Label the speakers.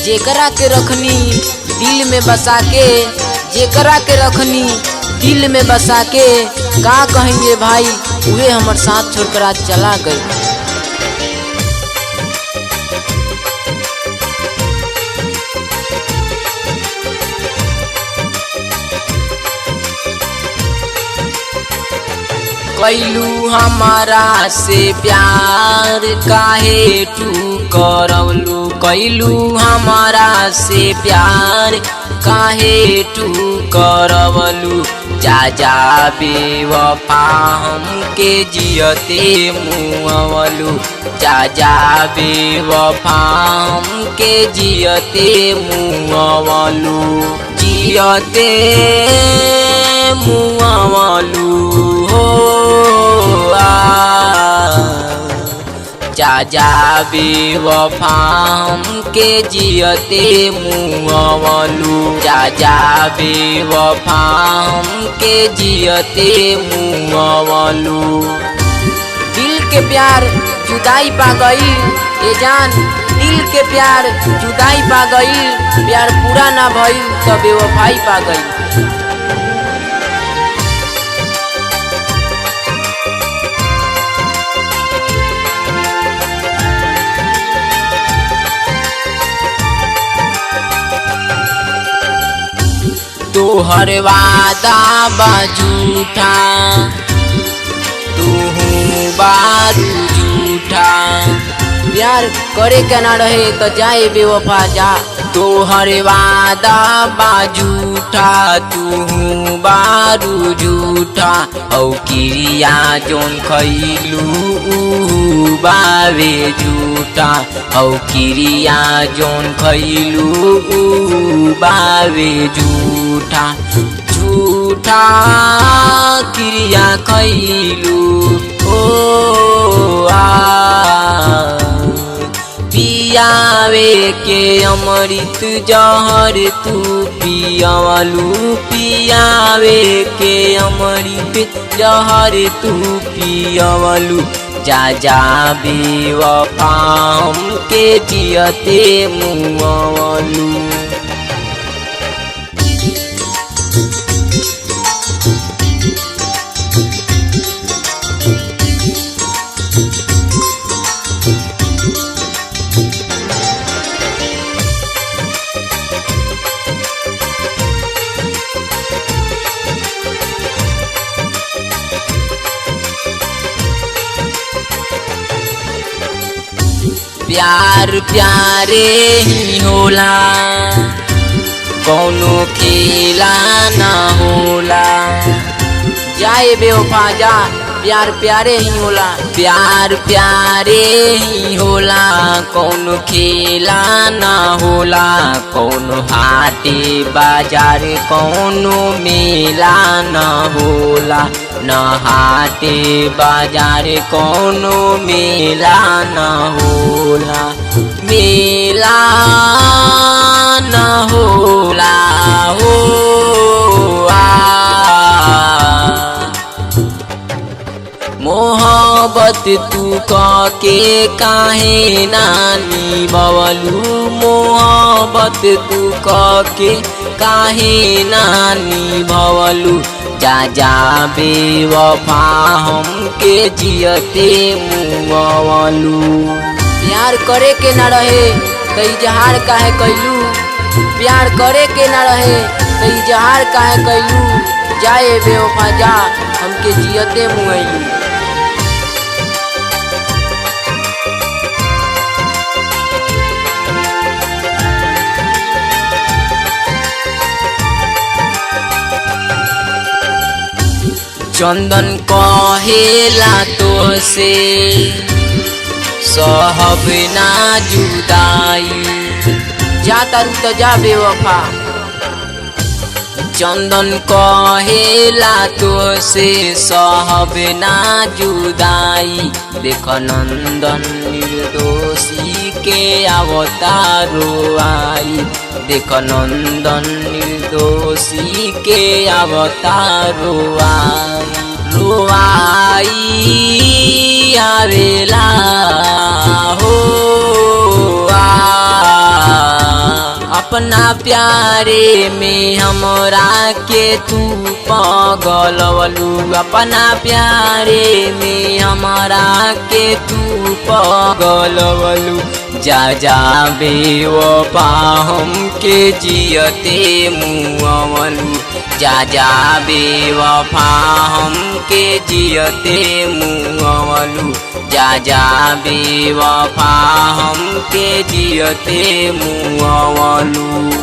Speaker 1: जेकरा के रखनी दिल में बसा के, जेकरा के रखनी दिल में बसा के, का कहेंगे भाई उहे हमर साथ छोड़कर आज चला गई। कैलू हमारा से प्यार काहे तू करवलू, कैलू हमारा से प्यार काहे तू करवलू। जा जा बेवफा हमके जियते मुआवलू, जा जा बेवफा हमके जियते मुआवलू, जियते मुआवलू हो जा जा बेवफा हमके जियते मुआवलू, जा जा बेवफा हमके जियते मुआवलू। दिल के प्यार जुदाई पा गई ए जान, दिल के प्यार जुदाई पा गई, प्यार पूरा ना भइल तो बेवफाई पा गई। तोहर वादा बा झूठा, तू बारू झूठा, प्यार करे के ना रहे तो जाए बेवफा जा। तोहर वादा बा झूठा, तू बारू झूठा, औ किरिया जोन खैलू बावे झूठा, औ किरिया जोन खैलू बावे झूठा, झूठा क्रिया खैलू ओ पियावे के अमृत जहर तू पियावलू, पियावे के अमृत जहर तू पियावलू। जा जा बेवफा हमके जियते मुआवलू। प्यार प्यारे ही होला, कौनो खेला ना होला, जाए बेवफा जा, प्यार प्यारे ही होला, प्यार प्यारे ही होला, कौनो खेला ना होला, कौनो हाटे बाजार कौनो मेला ना होला, न हाटे बाजार कौनो मेला न होला, मेला न होला हो मोहब्बत तू के काहे ना निभावलू, मोहब्बत तू के काहे ना निभावलू। जा जा बेवफा हमके जियते मुआवलू। प्यार करे के ना रहे तो इजहार काहे कैलू, प्यार करे के ना रहे तो इजहार काहे कैलू। जाए बेवफा जा, हमके जियते मुआवलू। चंदन कहेला तो से सहब ना जुदाई, जा तारू तो जा बेवफा। चंदन कहेला तो से सहब ना जुदाई, देख नंदन निर्दोषी के अवतारो आई, देख नंदन निर्दोषी के अवतारो आई, रोआई आवेला हो प्यारे में हमरा के तू पगलवलू, अपना प्यारे में हमरा के तू पगलवलू। जा जा बेवफा हमके जियते मुअवलू, जा जा बेवफा हमके जियते मुअवलू, जा जा बेवफा हमके जियते मुअवलू।